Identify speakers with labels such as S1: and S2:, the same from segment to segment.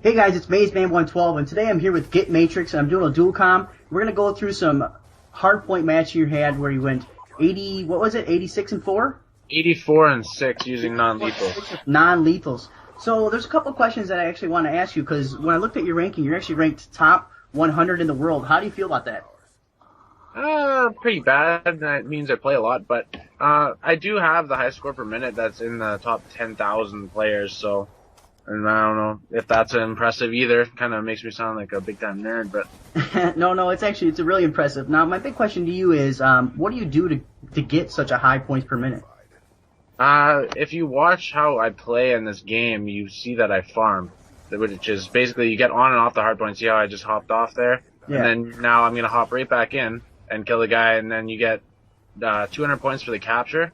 S1: Hey guys, it's MazeMan112, and today I'm here with Get Matrix, and I'm doing a dual com. We're gonna go through some hardpoint match you had where you went 80, what was it, 86 and 4?
S2: 84 and 6 using non-lethal.
S1: Non-lethals. So there's a couple questions that I actually want to ask you, because when I looked at your ranking, you're actually ranked top 100 in the world. How do you feel about that?
S2: Pretty bad. That means I play a lot, but I do have the highest score per minute that's in the top 10,000 players, so... And I don't know if that's impressive either. Kind of makes me sound like a big-time nerd, but...
S1: No, it's really impressive. Now, my big question to you is, what do you do to get such a high points per minute?
S2: If you watch how I play in this game, you see that I farm. Which is basically you get on and off the hard point. See how I just hopped off there?
S1: Yeah.
S2: And then now I'm going to hop right back in and kill the guy, and then you get 200 points for the capture,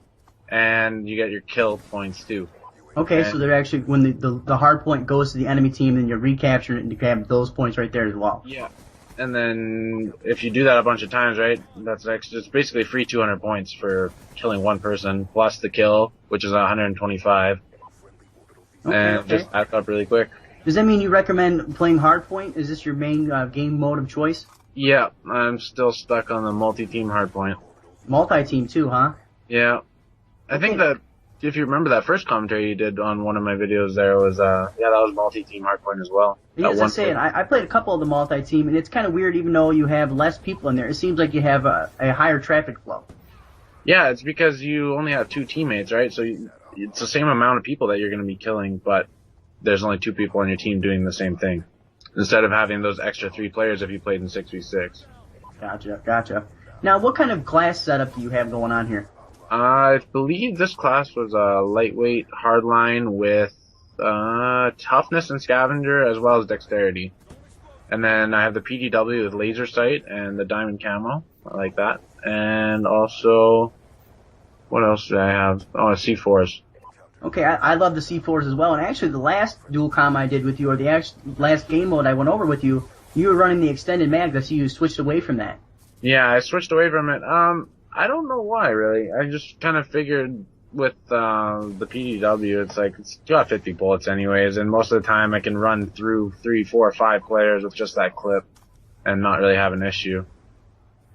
S2: and you get your kill points too.
S1: Okay, so they're actually, when the hard point goes to the enemy team, then you're recapturing it and you grab those points right there as well.
S2: Yeah. And then if you do that a bunch of times, right, it's basically free 200 points for killing one person, plus the kill, which is 125. And just adds up really quick.
S1: Does that mean you recommend playing hardpoint? Is this your main game mode of choice?
S2: Yeah, I'm still stuck on the multi-team hardpoint.
S1: Multi-team too, huh?
S2: Yeah. I think that if you remember that first commentary you did on one of my videos there was, that was multi-team hardpoint as well.
S1: Yeah, as I say, I played a couple of the multi-team, and it's kind of weird even though you have less people in there. It seems like you have a higher traffic flow.
S2: Yeah, it's because you only have two teammates, right? So it's the same amount of people that you're going to be killing, but there's only two people on your team doing the same thing. Instead of having those extra 3 players if you played in 6v6.
S1: Gotcha. Now, what kind of class setup do you have going on here?
S2: I believe this class was a lightweight hardline with toughness and scavenger as well as dexterity. And then I have the PDW with laser sight and the diamond camo. I like that. And also, what else do I have? Oh, C4s.
S1: Okay, I love the C4s as well. And actually, the last dual com I did with you, or the last game mode I went over with you, you were running the extended mag. I see you switched away from that.
S2: Yeah, I switched away from it. I don't know why, really. I just kind of figured with the PDW, it's like, it's got 50 bullets anyways, and most of the time I can run through 3, 4, 5 players with just that clip and not really have an issue.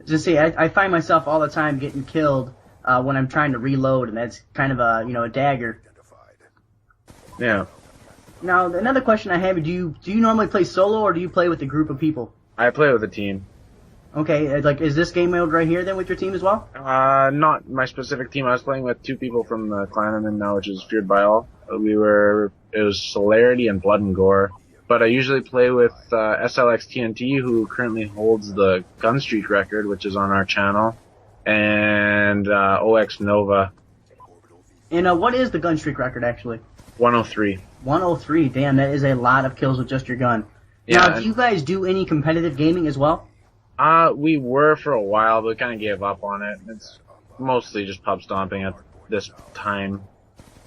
S1: Just see, I find myself all the time getting killed when I'm trying to reload, and that's kind of a dagger.
S2: Yeah.
S1: Now, another question I have, do you normally play solo, or do you play with a group of people?
S2: I play with a team.
S1: Okay, like, is this game mode right here then with your team as well?
S2: Not my specific team. I was playing with 2 people from the clan I'm in now, which is Feared by All. It was Celerity and Blood and Gore. But I usually play with SLX TNT, who currently holds the gun streak record, which is on our channel, and OX Nova.
S1: And what is the gun streak record, actually?
S2: 103.
S1: 103, damn, that is a lot of kills with just your gun.
S2: Yeah,
S1: now, do you guys do any competitive gaming as well?
S2: We were for a while, but we kind of gave up on it. It's mostly just pub stomping at this time.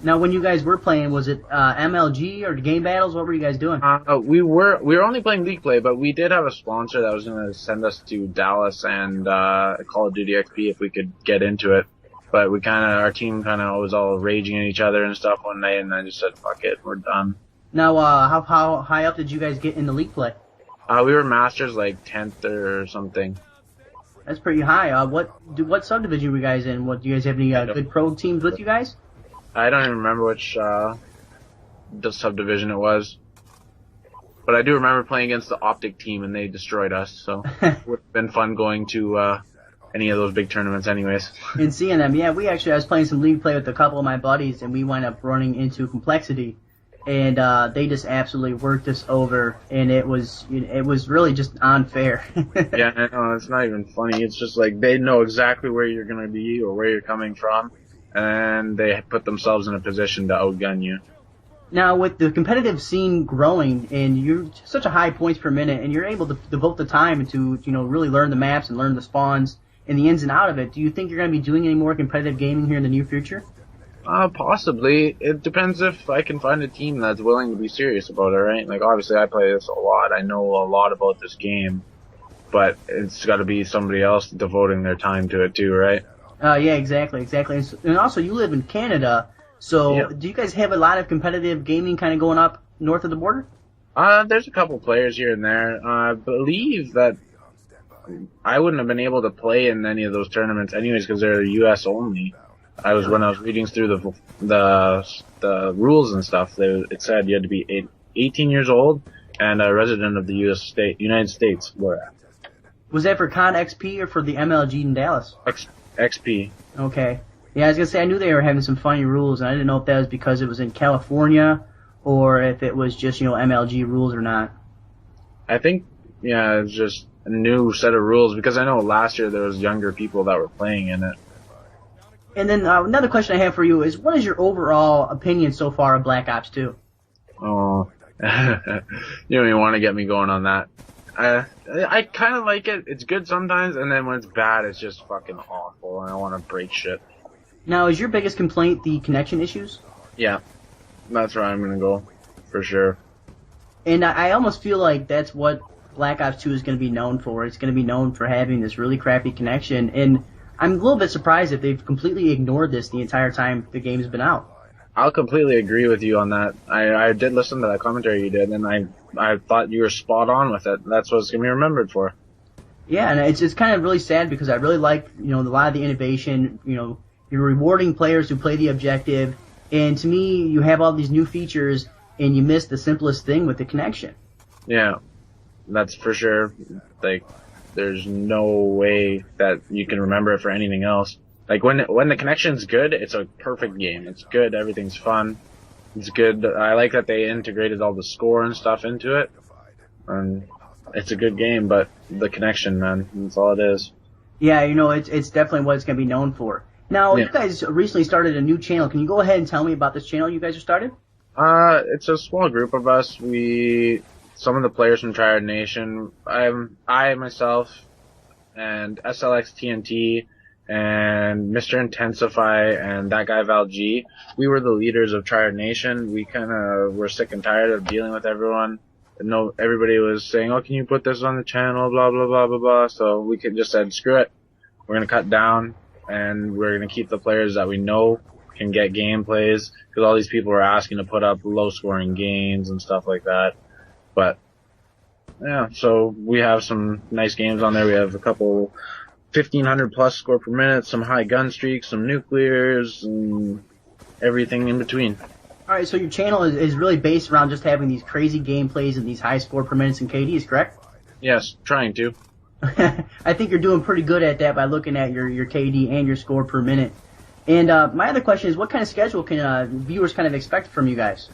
S1: Now, when you guys were playing, was it MLG or game battles? What were you guys doing?
S2: We were only playing League Play, but we did have a sponsor that was going to send us to Dallas and Call of Duty XP if we could get into it. But our team kind of was all raging at each other and stuff one night, and I just said, fuck it, we're done.
S1: Now, how high up did you guys get in the League Play?
S2: We were masters like 10th or something.
S1: That's pretty high. What subdivision were you guys in? Do you guys have any good pro teams with you guys?
S2: I don't even remember which the subdivision it was. But I do remember playing against the Optic team and they destroyed us, so it would have been fun going to any of those big tournaments anyways.
S1: And seeing them, yeah, I was playing some League Play with a couple of my buddies and we wound up running into Complexity. And they just absolutely worked us over, and it was really just unfair.
S2: Yeah, I know, it's not even funny. It's just like they know exactly where you're going to be or where you're coming from, and they put themselves in a position to outgun you.
S1: Now, with the competitive scene growing, and you're such a high points per minute, and you're able to devote the time to really learn the maps and learn the spawns and the ins and out of it, do you think you're going to be doing any more competitive gaming here in the near future?
S2: Possibly. It depends if I can find a team that's willing to be serious about it, right? Like, obviously I play this a lot. I know a lot about this game. But it's got to be somebody else devoting their time to it too, right?
S1: Yeah, exactly. And also, you live in Canada, so
S2: Yeah.
S1: do you guys have a lot of competitive gaming kind of going up north of the border?
S2: There's a couple players here and there. I believe that I wouldn't have been able to play in any of those tournaments anyways because they're U.S. only. When I was reading through the rules and stuff, it said you had to be 18 years old and a resident of the United States.
S1: Was that for Con XP or for the MLG in Dallas?
S2: XP.
S1: Okay. Yeah, I was gonna say I knew they were having some funny rules, and I didn't know if that was because it was in California or if it was just MLG rules or not.
S2: I think it's just a new set of rules because I know last year there was younger people that were playing in it.
S1: And then another question I have for you is, what is your overall opinion so far of Black Ops 2?
S2: Oh, you don't even want to get me going on that. I kind of like it. It's good sometimes, and then when it's bad, it's just fucking awful, and I want to break shit.
S1: Now, is your biggest complaint the connection issues?
S2: Yeah, that's where I'm gonna go, for sure.
S1: And I almost feel like that's what Black Ops 2 is going to be known for. It's going to be known for having this really crappy connection, and I'm a little bit surprised that they've completely ignored this the entire time the game's been out.
S2: I'll completely agree with you on that. I did listen to that commentary you did, and I thought you were spot on with it. That's what it's going to be remembered for.
S1: Yeah, and it's kind of really sad because I really like, a lot of the innovation. You're rewarding players who play the objective, and to me, you have all these new features, and you miss the simplest thing with the connection.
S2: Yeah, that's for sure. Like, there's no way that you can remember it for anything else. Like, when the connection's good, it's a perfect game. It's good, everything's fun. It's good. I like that they integrated all the score and stuff into it. And it's a good game, but the connection, man, that's all it is.
S1: Yeah, it's definitely what it's going to be known for. Now, You guys recently started a new channel. Can you go ahead and tell me about this channel you guys have started?
S2: It's a small group of us. Some of the players from Tryhard Nation, I myself, and SLX TNT, and Mr. Intensify, and that guy Val G, we were the leaders of Tryhard Nation. We kind of were sick and tired of dealing with everyone. Everybody was saying, oh, can you put this on the channel, blah, blah, blah, blah, blah. So we just said, screw it. We're going to cut down, and we're going to keep the players that we know can get gameplays, because all these people were asking to put up low-scoring games and stuff like that. But, yeah, so we have some nice games on there. We have a couple 1,500 plus score per minute, some high gun streaks, some nuclears, and everything in between.
S1: Alright, so your channel is really based around just having these crazy gameplays and these high score per minutes and KDs, correct?
S2: Yes, trying to.
S1: I think you're doing pretty good at that by looking at your KD and your score per minute. And my other question is, what kind of schedule can viewers kind of expect from you guys?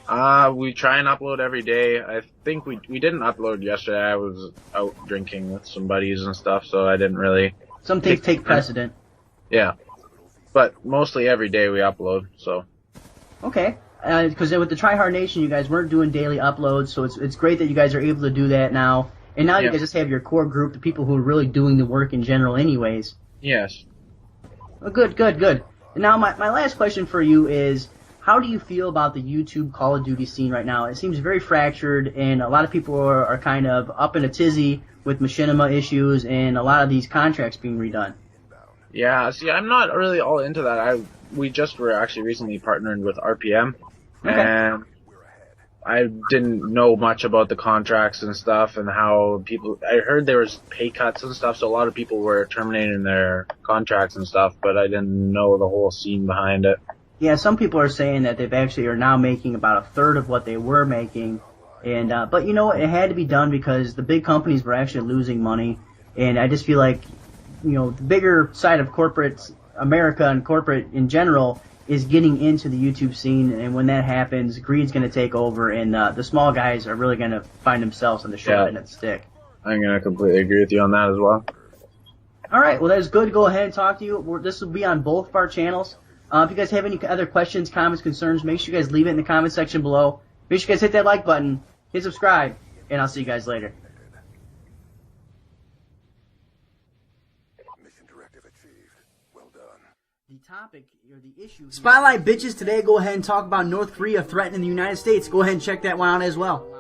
S2: We try and upload every day. I think we didn't upload yesterday. I was out drinking with some buddies and stuff, so I didn't really...
S1: Some things take precedent.
S2: Yeah. But mostly every day we upload, so...
S1: Okay. Because with the Tryhard Nation, you guys weren't doing daily uploads, so it's great that you guys are able to do that now. And now you guys just have your core group, the people who are really doing the work in general anyways.
S2: Yes.
S1: Well, good. And now my last question for you is, how do you feel about the YouTube Call of Duty scene right now? It seems very fractured, and a lot of people are kind of up in a tizzy with machinima issues and a lot of these contracts being redone.
S2: Yeah, see, I'm not really all into that. We just were actually recently partnered with RPM, and I didn't know much about the contracts and stuff and how I heard there was pay cuts and stuff, so a lot of people were terminating their contracts and stuff, but I didn't know the whole scene behind it.
S1: Yeah, some people are saying that they've actually are now making about a third of what they were making, and but it had to be done because the big companies were actually losing money, and I just feel like the bigger side of corporate America and corporate in general is getting into the YouTube scene, and when that happens, greed's going to take over, and the small guys are really going to find themselves on the short end of the stick.
S2: I'm going to completely agree with you on that as well.
S1: All right, well, that is good to go ahead and talk to you. This will be on both of our channels. If you guys have any other questions, comments, concerns, make sure you guys leave it in the comment section below. Make sure you guys hit that like button, hit subscribe, and I'll see you guys later.
S3: Mission directive achieved. Well done.
S1: The topic, or the issue... Spotlight bitches, today go ahead and talk about North Korea threatening the United States. Go ahead and check that one out as well.